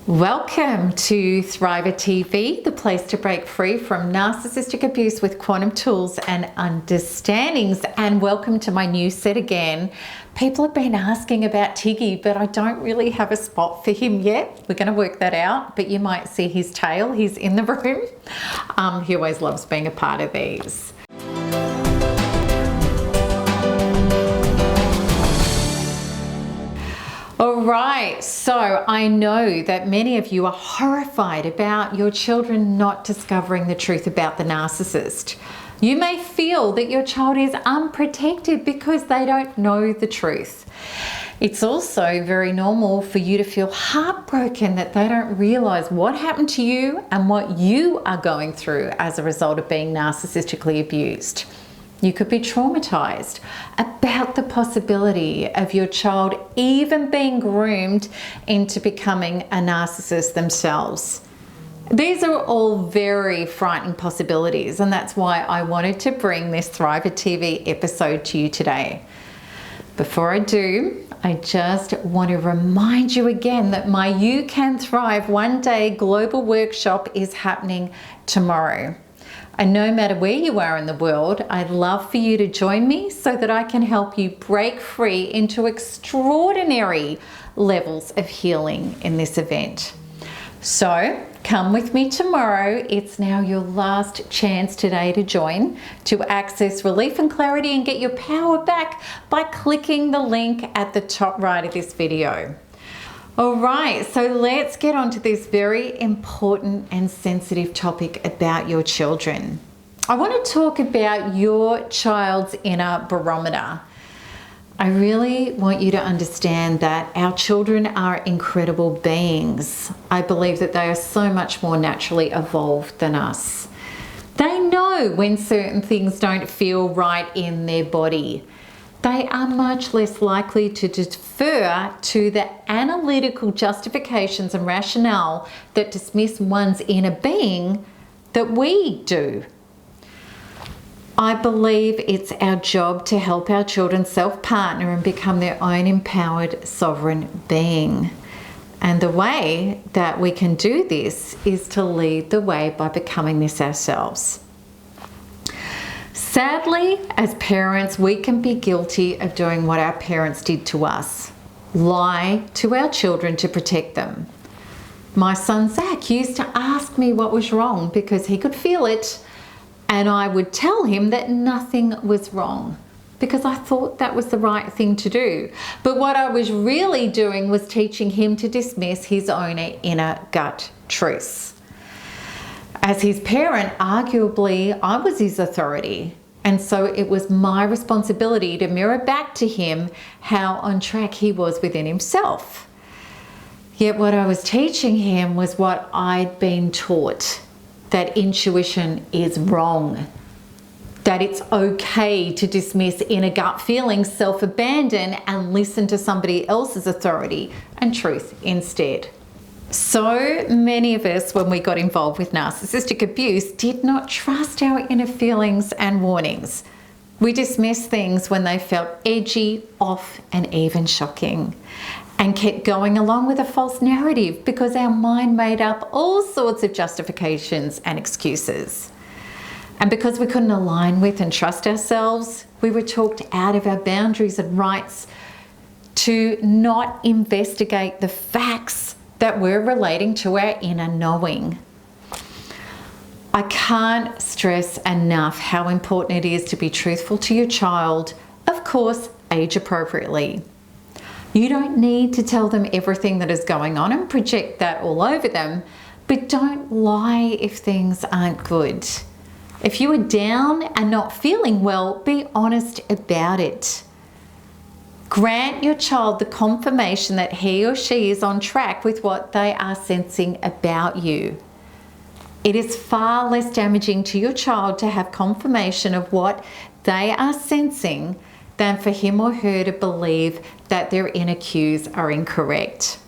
Welcome to Thriver TV, the place to break free from narcissistic abuse with quantum tools and understandings. And welcome to my new set again. People have been asking about Tiggy, but I don't really have a spot for him yet. We're going to work that out, but you might see his tail. He's in the room. He always loves being a part of these. All right, so I know that many of you are horrified about your children not discovering the truth about the narcissist. You may feel that your child is unprotected because they don't know the truth. It's also very normal for you to feel heartbroken that they don't realize what happened to you and what you are going through as a result of being narcissistically abused. You could be traumatized about the possibility of your child even being groomed into becoming a narcissist themselves. These are all very frightening possibilities, and that's why I wanted to bring this Thriver TV episode to you today. Before I do, I just want to remind you again that my You Can Thrive One Day Global Workshop is happening tomorrow. And no matter where you are in the world, I'd love for you to join me so that I can help you break free into extraordinary levels of healing in this event. So come with me tomorrow. It's now your last chance today to join, to access relief and clarity and get your power back by clicking the link at the top right of this video. All right, so let's get on to this very important and sensitive topic about your children. I want to talk about your child's inner barometer. I really want you to understand that our children are incredible beings. I believe that they are so much more naturally evolved than us. They know when certain things don't feel right in their body. They are much less likely to defer to the analytical justifications and rationale that dismiss one's inner being that we do. I believe it's our job to help our children self-partner and become their own empowered sovereign being. And the way that we can do this is to lead the way by becoming this ourselves. Sadly, as parents, we can be guilty of doing what our parents did to us. Lie to our children to protect them. My son Zach used to ask me what was wrong because he could feel it, and I would tell him that nothing was wrong because I thought that was the right thing to do. But what I was really doing was teaching him to dismiss his own inner gut truths. As his parent, arguably, I was his authority. And so it was my responsibility to mirror back to him how on track he was within himself. Yet what I was teaching him was what I'd been taught, that intuition is wrong, that it's okay to dismiss inner gut feelings, self-abandon, and listen to somebody else's authority and truth instead. So many of us, when we got involved with narcissistic abuse, did not trust our inner feelings and warnings. We dismissed things when they felt edgy, off, and even shocking, and kept going along with a false narrative because our mind made up all sorts of justifications and excuses. And because we couldn't align with and trust ourselves, we were talked out of our boundaries and rights to not investigate the facts that we're relating to our inner knowing. I can't stress enough how important it is to be truthful to your child, of course, age appropriately. You don't need to tell them everything that is going on and project that all over them, but don't lie if things aren't good. If you are down and not feeling well, be honest about it. Grant your child the confirmation that he or she is on track with what they are sensing about you. It is far less damaging to your child to have confirmation of what they are sensing than for him or her to believe that their inner cues are incorrect.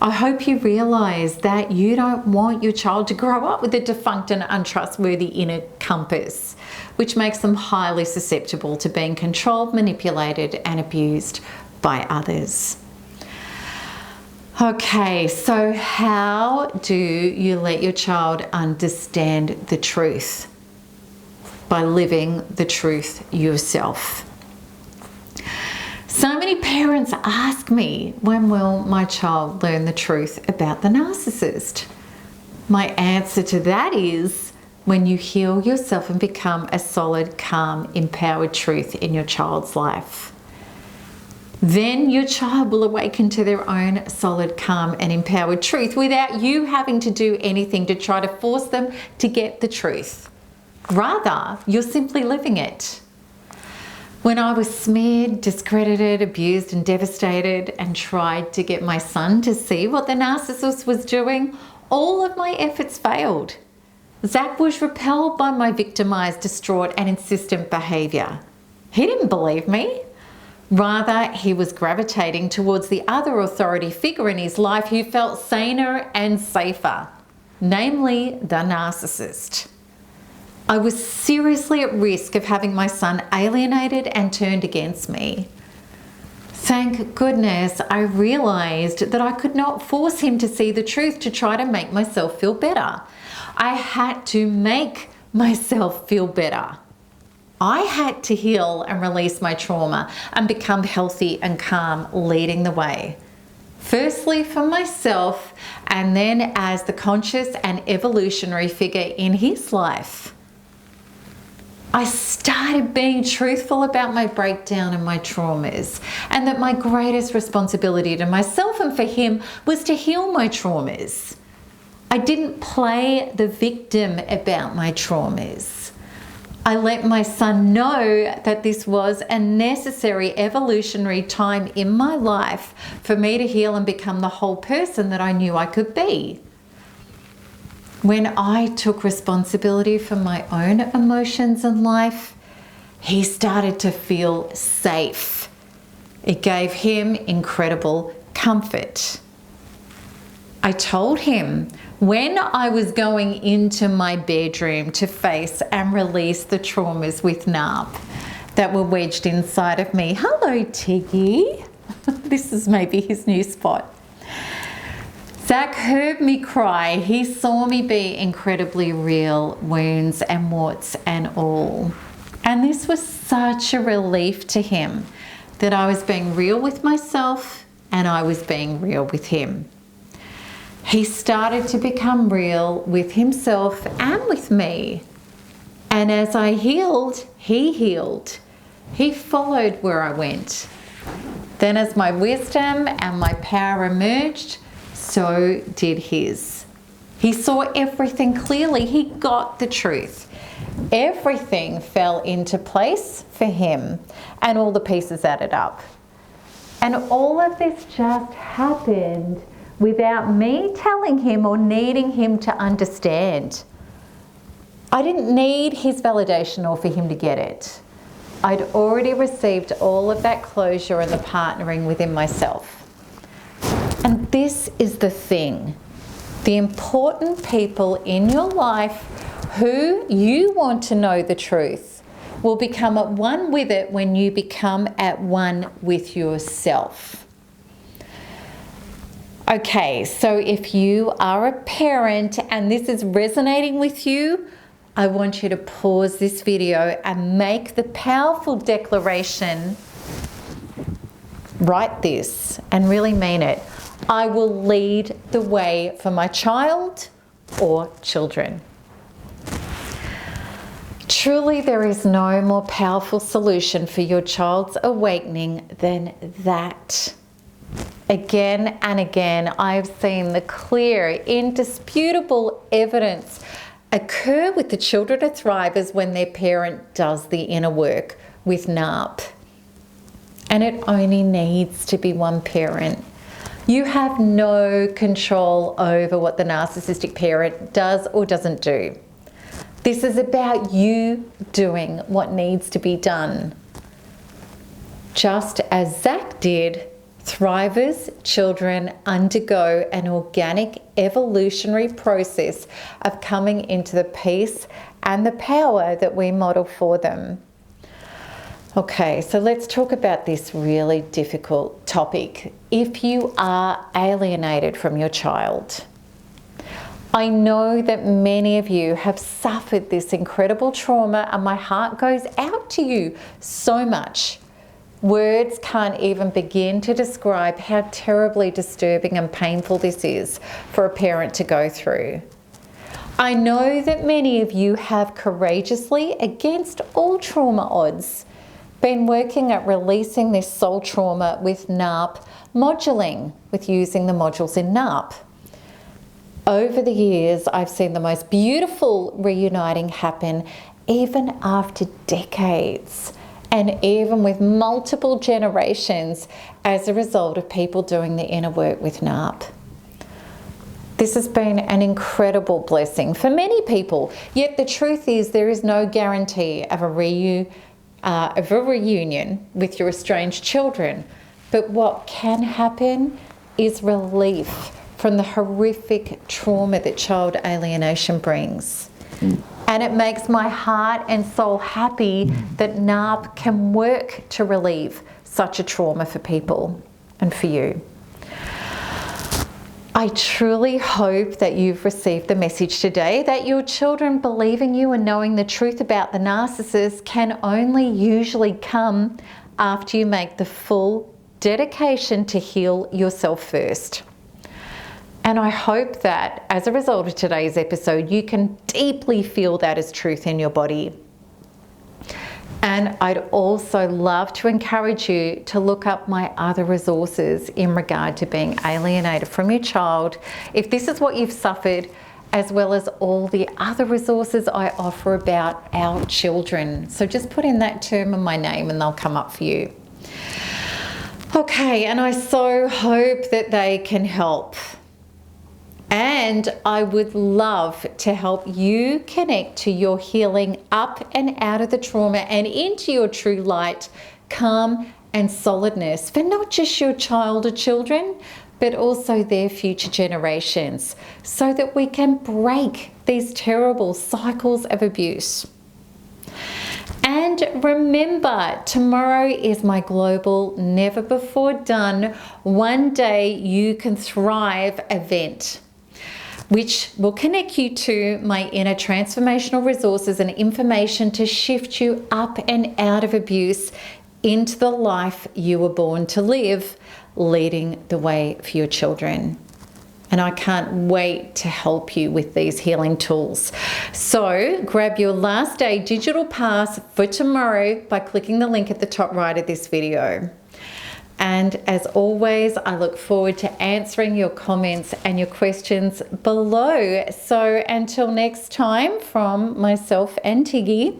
I hope you realize that you don't want your child to grow up with a defunct and untrustworthy inner compass, which makes them highly susceptible to being controlled, manipulated, and abused by others. Okay, so how do you let your child understand the truth? By living the truth yourself. So many parents ask me, when will my child learn the truth about the narcissist? My answer to that is when you heal yourself and become a solid, calm, empowered truth in your child's life. Then your child will awaken to their own solid, calm, and empowered truth without you having to do anything to try to force them to get the truth. Rather, you're simply living it. When I was smeared, discredited, abused, and devastated, and tried to get my son to see what the narcissist was doing, all of my efforts failed. Zach was repelled by my victimized, distraught, and insistent behavior. He didn't believe me. Rather, he was gravitating towards the other authority figure in his life who felt saner and safer, namely the narcissist. I was seriously at risk of having my son alienated and turned against me. Thank goodness I realized that I could not force him to see the truth to try to make myself feel better. I had to make myself feel better. I had to heal and release my trauma and become healthy and calm, leading the way. Firstly for myself, and then as the conscious and evolutionary figure in his life. I started being truthful about my breakdown and my traumas, and that my greatest responsibility to myself and for him was to heal my traumas. I didn't play the victim about my traumas. I let my son know that this was a necessary evolutionary time in my life for me to heal and become the whole person that I knew I could be. When I took responsibility for my own emotions in life, he started to feel safe. It gave him incredible comfort. I told him when I was going into my bedroom to face and release the traumas with NARP that were wedged inside of me. Hello, Tiggy. This is maybe his new spot. Zach heard me cry. He saw me be incredibly real, wounds and warts and all. And this was such a relief to him that I was being real with myself and I was being real with him. He started to become real with himself and with me. And as I healed, he healed. He followed where I went. Then as my wisdom and my power emerged, so did his. He saw everything clearly. He got the truth. Everything fell into place for him and all the pieces added up. And all of this just happened without me telling him or needing him to understand. I didn't need his validation or for him to get it. I'd already received all of that closure and the partnering within myself. And this is the thing. The important people in your life who you want to know the truth will become at one with it when you become at one with yourself. Okay, so if you are a parent and this is resonating with you, I want you to pause this video and make the powerful declaration. Write this and really mean it. I will lead the way for my child or children. Truly, there is no more powerful solution for your child's awakening than that. Again and again, I've seen the clear, indisputable evidence occur with the children of thrivers when their parent does the inner work with NARP. And it only needs to be one parent. You have no control over what the narcissistic parent does or doesn't do. This is about you doing what needs to be done. Just as Zach did, thrivers' children undergo an organic evolutionary process of coming into the peace and the power that we model for them. Okay, so let's talk about this really difficult topic. If you are alienated from your child, I know that many of you have suffered this incredible trauma, and my heart goes out to you so much. Words can't even begin to describe how terribly disturbing and painful this is for a parent to go through. I know that many of you have courageously, against all trauma odds, been working at releasing this soul trauma with NARP moduling, with using the modules in NARP. Over the years, I've seen the most beautiful reuniting happen even after decades, and even with multiple generations as a result of people doing the inner work with NARP. This has been an incredible blessing for many people, yet the truth is there is no guarantee of a reunion with your estranged children. But what can happen is relief from the horrific trauma that child alienation brings. And it makes my heart and soul happy that NARP can work to relieve such a trauma for people and for you. I truly hope that you've received the message today that your children believing you and knowing the truth about the narcissist can only usually come after you make the full dedication to heal yourself first. And I hope that as a result of today's episode, you can deeply feel that as truth in your body. And I'd also love to encourage you to look up my other resources in regard to being alienated from your child, if this is what you've suffered, as well as all the other resources I offer about our children. So just put in that term and my name and they'll come up for you. Okay, and I so hope that they can help. And I would love to help you connect to your healing up and out of the trauma and into your true light, calm and solidness for not just your child or children, but also their future generations, so that we can break these terrible cycles of abuse. And remember, tomorrow is my global Never Before Done One Day You Can Thrive event, which will connect you to my inner transformational resources and information to shift you up and out of abuse into the life you were born to live, leading the way for your children. And I can't wait to help you with these healing tools. So grab your last day digital pass for tomorrow by clicking the link at the top right of this video. And as always, I look forward to answering your comments and your questions below. So until next time, from myself and Tiggy,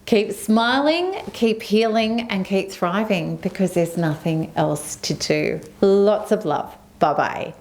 keep smiling, keep healing, and keep thriving, because there's nothing else to do. Lots of love. Bye-bye.